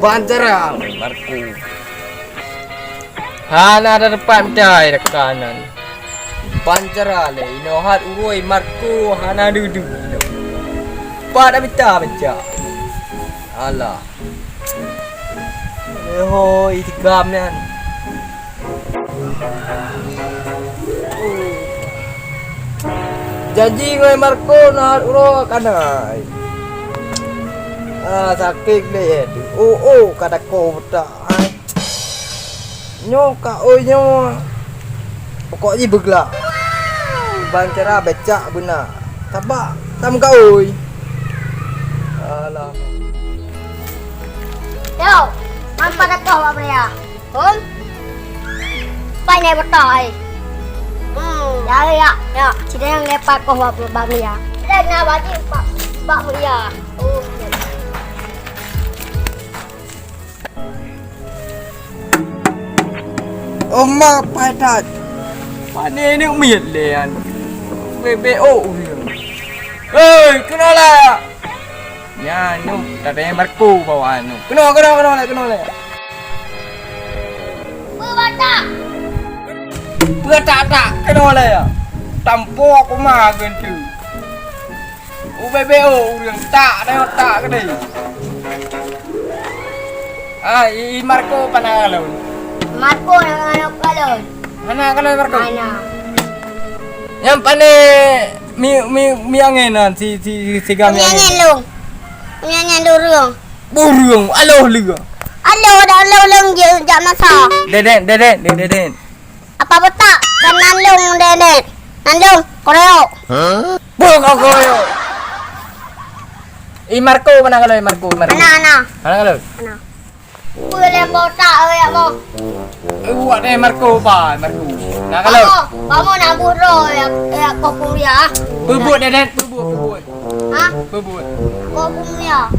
Banjara Marco. Hana ada depan cai dekat kanan. Banjara le inohat uroi Marco hana duduk. Pada baca. Alah. Hoi tikam nian. Janji ngoi Marco nahat uro kanai. Sakit deh. Kata kau betul. Nyo ka oi nyo. Pokoknya beglah. Bancara becak benar. Tabak tam ka oi. Alah. Yo, man pada kau apa ya? Pai betul. Ya. Cina yang lepas kau apa bang ya? Dan nak bagi pak ya. Oma padat. Pane ni miat lean. BBO dia. Hei, kenala. Ya, nu tatanya Marco bawaan nu. Kenal. Berata. Kenala ya. Tampo aku makan tu. BBO dia tak ke ni. I Marco panalo. Marco yang anak kalon. Mana kalau Marco? Mana? Yang pandai mi angenan si gam yang Nyanyelung. Nyanyelurung. Burung, aloh liga. Dah lung je jam masa. Deden. Apa betak? Kan nandung deden. Nandung koreo. Koyo. Marco mana kalau Marco? Mana? Mana kalau? Boleh botak ya mo. Buat ni Marco pa, Marco. Nak kalau? Kamu nak buro ya kopung ya. Bubut Deden, bubut. Ha? Bubut. Kopung ya.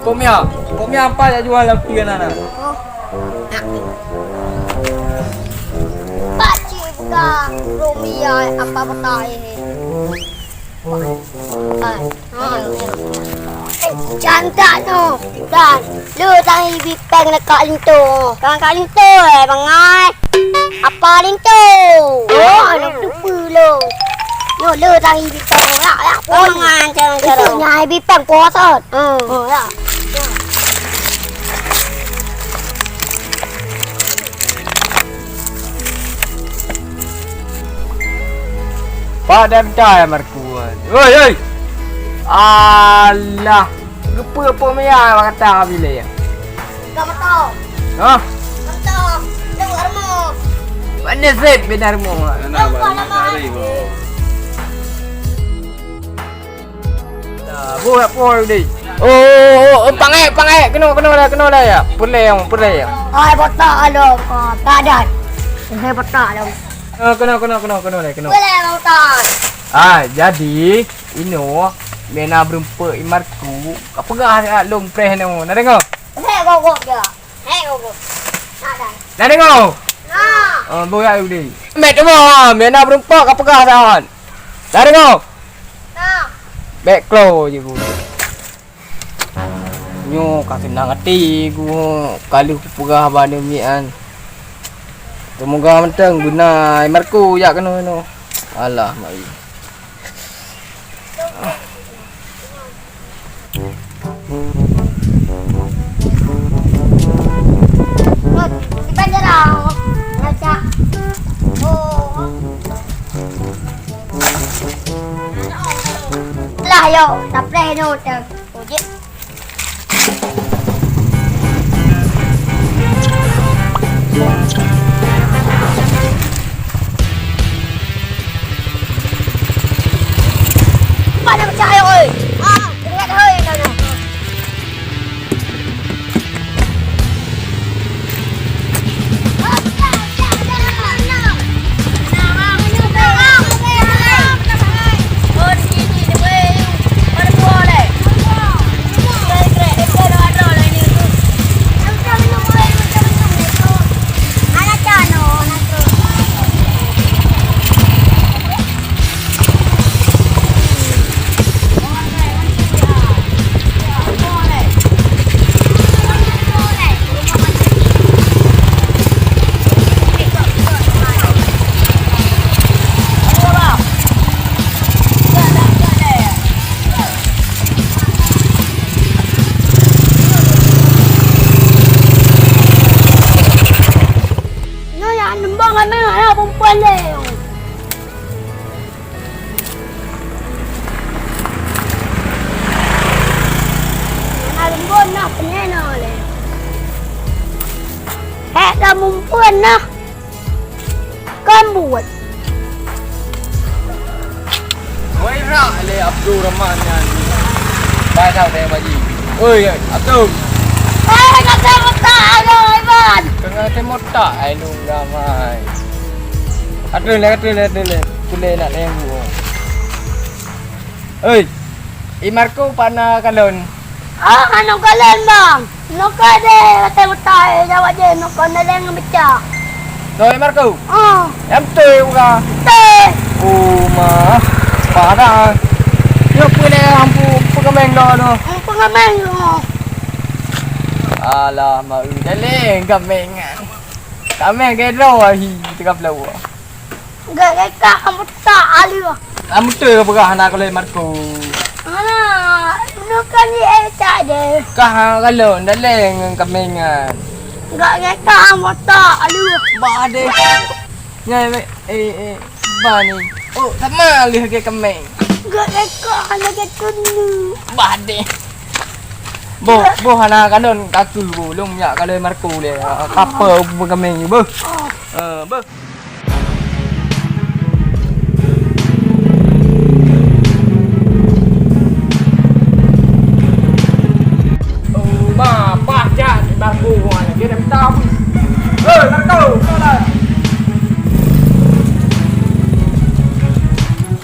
Pomia apa yang jual lagi kan anak? Pakcik ka Romia apa betak ini? Cantik no. Dan lu tang ibi peng dekat lintu. Kak lintu bangai. Apa lintu? Anak lupa lu. Yo lu tang ibi peng ya. Bangai cara. Nyai ibi peng kuasa. Ya. Padam cai Marco. Oi. Alah. Lupa pomia kata bila ya. Kamu tahu? Hah? Kamu tahu? Dengarmu. Mana zat benarmu? Nah, hari Buat pol di. Pangai. Kena dah ya. Pulai ya. Ai botak alo. Padat. Saya botak alo. Kena. Boleh botak. Jadi ino mena berempat Marco. Apa gah long preh ni? Nak tengok? Gogok dia. Gogok. Nak tengok? Nah. Boya udi. Met tu mena berempat apa gah dah? Nak tengok? Nah. Back close je gua. Nyo kasih nak hati gua kalau pegah bana mian. Semoga mentang guna Marco ya kena. Alah mai. Di Banjarau. Baca. Lah yo, tapre no te. Oje. Pada percaya oi. Ingat oi no. balik. Lembon nak penena le. Dah mumpun nak. Kan buat. Woi rak le Abdul Rahman ni. Bai tau teh baji. Oi Abdul. Kata ada Ivan. Tengah teh motak ai nung ramai. Kata le. Kule nak nemu. Oi. Imarku pana kalon. Ano kalian bang? No kade kata betai jawab je no kena leng baca. Rồi Marco. Em tê uga. Tê. Ma. Para. Yo pune hampu pengameng lo. Pengameng lo. Alah mau dale gamengan. Kameng ke ro hi tegap lau. Gak kamu tak ali. Am tê berah nak le Marco. Ana, no kan ni tak de. Kah kalon dale gamengan. Gak kamu tak ali. Ba de. Nyai ba ni. Oh, sama li ke kameng. Gak ana ke tunu. Ba de. Bo hana kalon kaku bolong ya kalau Marco le. Apa kameng bo. Bo. Ba baca di Marco ni dia dah tahu. Marco, solah.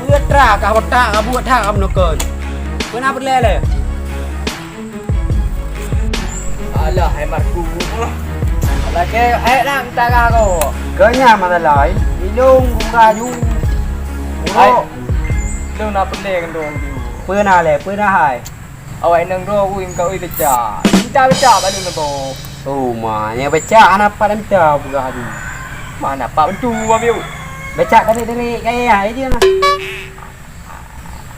Buat tra kah botak buat hang am no kon. Kenapa le le? Alah hai Marco. Alah ke hai lang ta ka ko. Ke nhà mà lại đi luôn cũng ra du. Ai. Lu nak pele kan dong dia. Bữa nào lẹ bữa nào hài. Awak nang ro uim kau itu cah. Kita baca balik nabo. Oh mà nhà baca anak pada baca bukan hadi. Mana pak bentu abiu. Baca dari cái ấy chứ na.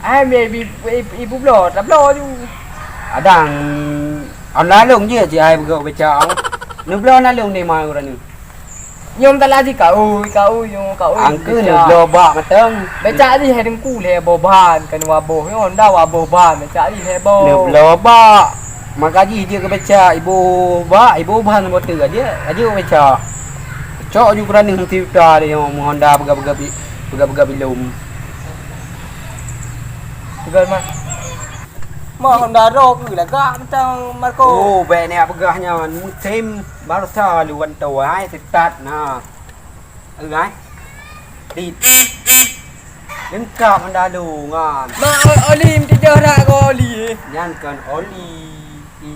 Ai maybe ibu blot, blot tu. Adang online luôn chứ chị ai bukan baca. Nước lo na luôn đi mà orang ni. Nyom tak lagi kau yung kau. Ang cứ nước lo bạc mà tông. Baca di hai dengku le boban kan wabo. Yon dah wabo ban baca di hai bo. Nước lo bạc. Maka gì dia ke baca ibu bahan buat tu aja baca. Cok juga orang ni tiup dia yang Honda buka belum. Bukan mah. Mà còn đá rô gửi là gạ trong Marco. Oh, về nè begahnya thêm baru sa luan tàu hai setat nah. Gái. Đi. Đến cả mình đã đủ ngon. Mà Olim thì chờ ra có Oli. Nhan cần Oli.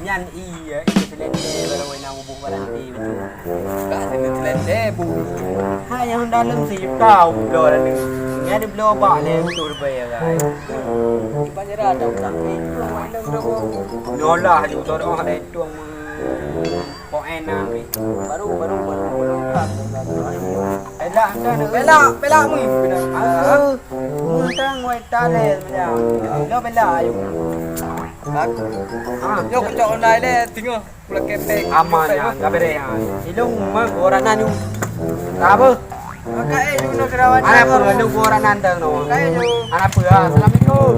Nhan ấy cái lên đây rồi nào buộc vào đi. Cả thì lên đây bù. Hai yang đã lâm gì cao rồi là nghe được lo bạ lên tụi về gái. Bây giờ ra trong sáng đi. Nó là chúng tôi đó đây tuồng có en nào đi. Baru. Ấy là Bela mui. Ta ngoài ta lên bây giờ. Nó bela dùng. Yo ke cok online le tengok. Pula kepek. Aman ya, gabe deh. Ilung mah orang nanu. Apa? Kae yo no kerawan. Anak pura lu orang nantang no. Kae yo. Anak pura, assalamualaikum.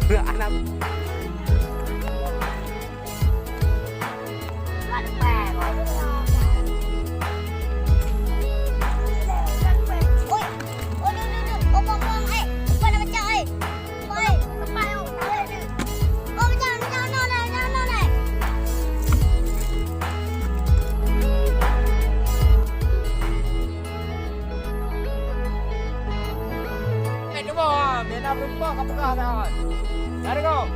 Anak Miền Nam Trung Quốc có bờ rồi. Đấy không?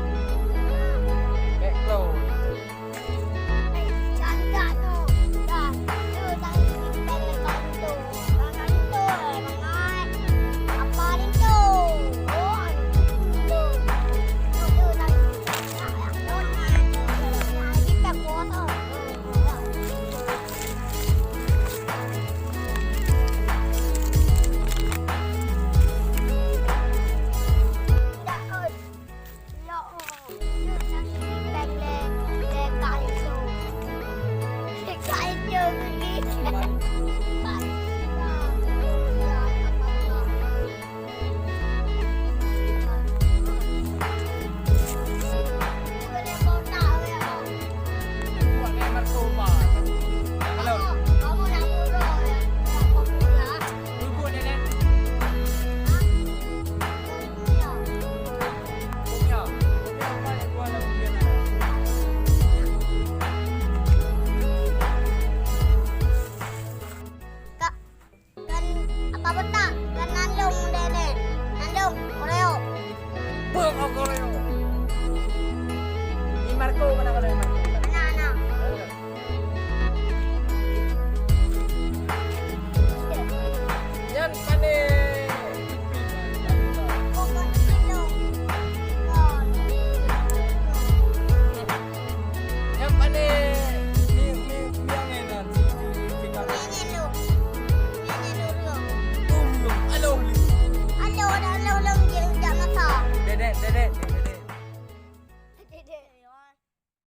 Marco mana kalau Marco